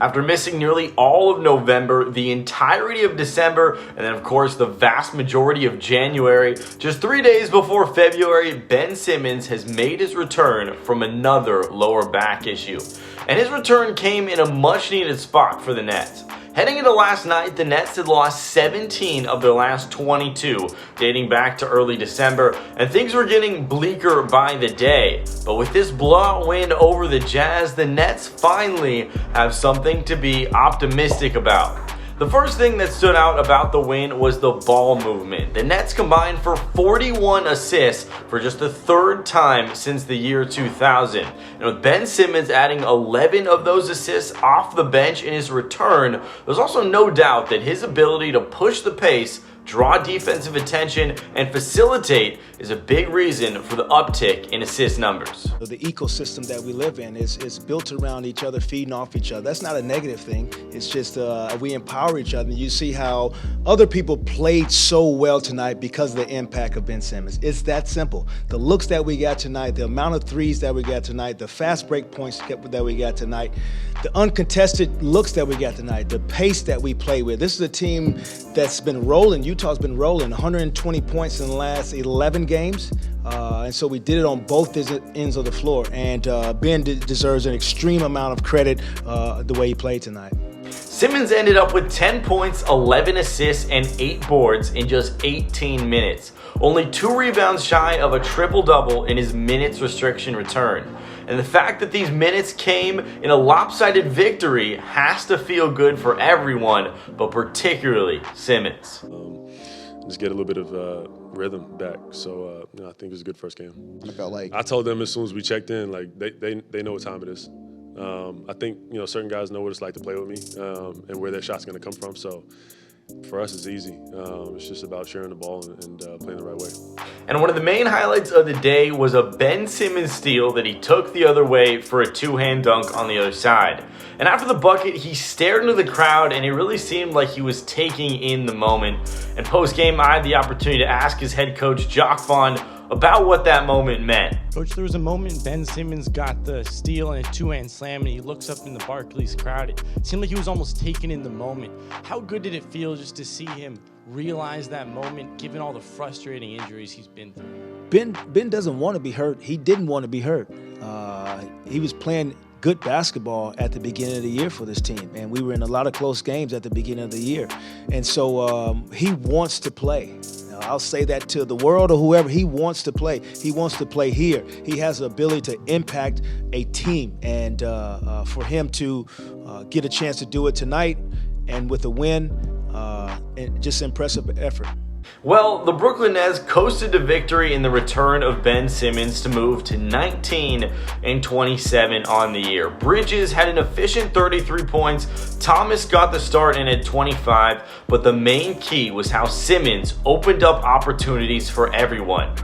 After missing nearly all of November, the entirety of December, and then of course the vast majority of January, just 3 days before February, Ben Simmons has made his return from another lower back issue. And his return came in a much needed spot for the Nets. Heading into last night, the Nets had lost 17 of their last 22, dating back to early December, and things were getting bleaker by the day. But with this blowout win over the Jazz, the Nets finally have something to be optimistic about. The first thing that stood out about the win was the ball movement. The Nets combined for 41 assists for just the third time since the year 2000. And with Ben Simmons adding 11 of those assists off the bench in his return, there's also no doubt that his ability to push the pace, draw defensive attention, and facilitate is a big reason for the uptick in assist numbers. The ecosystem that we live in is built around each other, feeding off each other. That's not a negative thing. It's just we empower each other. You see how other people played so well tonight because of the impact of Ben Simmons. It's that simple. The looks that we got tonight, the amount of threes that we got tonight, the fast break points that we got tonight, the uncontested looks that we got tonight, the pace that we play with. This is a team that's been rolling. Utah's been rolling 120 points in the last 11 games. And so we did it on both ends of the floor. And Ben deserves an extreme amount of credit the way he played tonight. Simmons ended up with 10 points, 11 assists, and 8 boards in just 18 minutes. Only 2 rebounds shy of a triple-double in his minutes restriction return. And the fact that these minutes came in a lopsided victory has to feel good for everyone, but particularly Simmons. Just get a little bit of rhythm back. So I think it was a good first game. I told them as soon as we checked in, like they know what time it is. I think certain guys know what it's like to play with me and where their shot's going to come from. So for us, it's easy. It's just about sharing the ball and playing the right way. And one of the main highlights of the day was a Ben Simmons steal that he took the other way for a two-hand dunk on the other side. And after the bucket, he stared into the crowd, and it really seemed like he was taking in the moment. And post-game, I had the opportunity to ask his head coach, Jacque Vaughn, about what that moment meant. Coach, there was a moment Ben Simmons got the steal and a two-hand slam, and he looks up in the Barclays crowd. It seemed like he was almost taken in the moment. How good did it feel just to see him realize that moment, given all the frustrating injuries he's been through? Ben doesn't want to be hurt. He didn't want to be hurt. He was playing good basketball at the beginning of the year for this team, and we were in a lot of close games at the beginning of the year. And so he wants to play. I'll say that to the world or whoever. He wants to play. He wants to play here. He has the ability to impact a team, and for him to get a chance to do it tonight and with a win, and just impressive effort. Well, the Brooklyn Nets coasted to victory in the return of Ben Simmons to move to 19 and 27 on the year. Bridges had an efficient 33 points. Thomas got the start and had 25, but the main key was how Simmons opened up opportunities for everyone.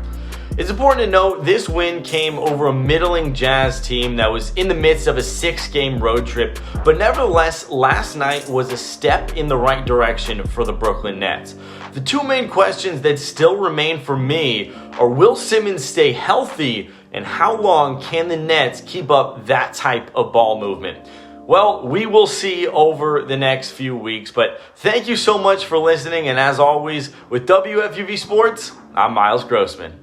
It's important to note this win came over a middling Jazz team that was in the midst of a 6-game road trip, but nevertheless, last night was a step in the right direction for the Brooklyn Nets. The two main questions that still remain for me are, will Simmons stay healthy, and how long can the Nets keep up that type of ball movement? Well, we will see over the next few weeks, but thank you so much for listening, and as always, with WFUV Sports, I'm Miles Grossman.